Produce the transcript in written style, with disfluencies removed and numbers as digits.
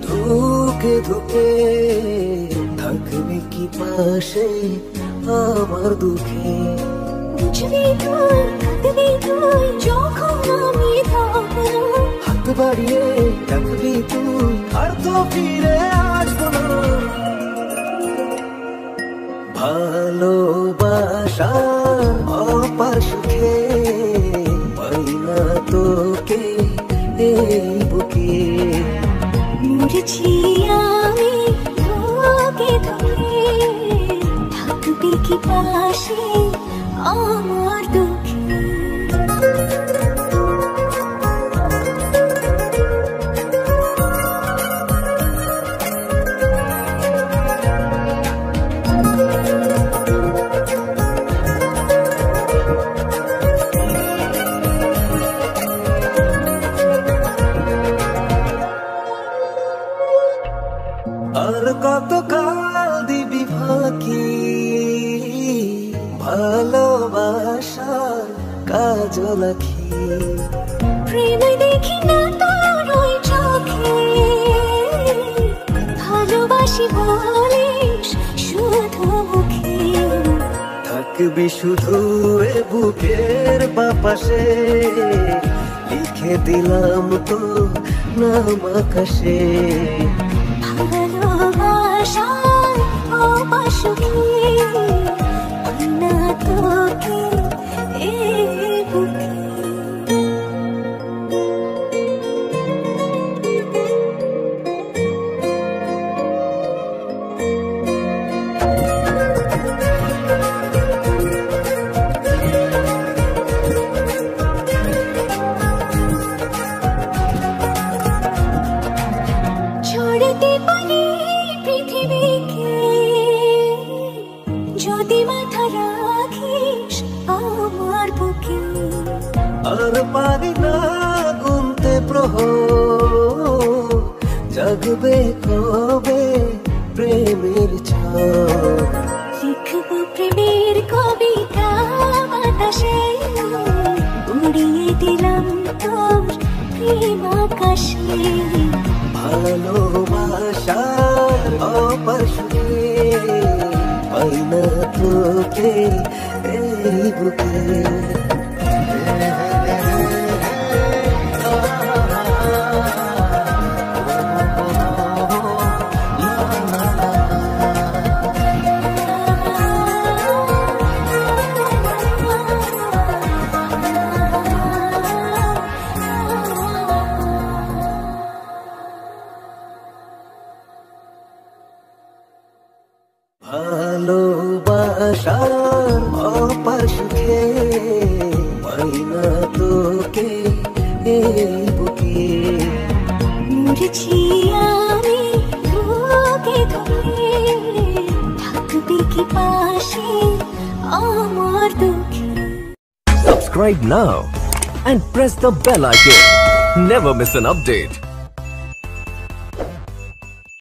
ধুকে ধুকে থাকবি কি পাশে আমার দুঃখে বুঝবি তুই থাকবি তুই যখন আমি থাকবো হাত বাড়িয়ে ডাকবি তুই আর তো ফিরে আসবো না ভালোবাসা অপার সুখে পাই না তোকে এই বুকে মরেছি আমি ধুকে ধুকে থাকবি কি পাশে আমার দুঃখে আর কত কাল দিবি ফাঁকি ভালোবাসার কাজল আঁখি প্রেম দেখি না তোর ওই চোখে ভালোবাসি বলিস শুধু মুখে থাকবি শুধু এ বুকের বাপাশে লিখে দিলাম তো নাম আকাশে ভালোবাসার অপার সুখে পাই না তোকে এই বুকে ছড়াতে পারি পৃথিবীকে যদি মাথা রাখিস আমার বুকে আর পারি না গুনতে প্রহর জাগবে কবে প্রেমের ঝড় লিখবো প্রেমের কবিতা বাতাসে উড়িয়ে দিলাম তোর প্রেম আকাশে ভালোবাসার অপার সুখে পাই না তোকে এই বুকে ভালোবাসার অপার সুখে পাই না তোকে এই বুকে মরেছি আমি ধুকে ধুকে থাকবি কি পাশে আমার দুঃখে Subscribe now and press the bell icon. Never miss an update.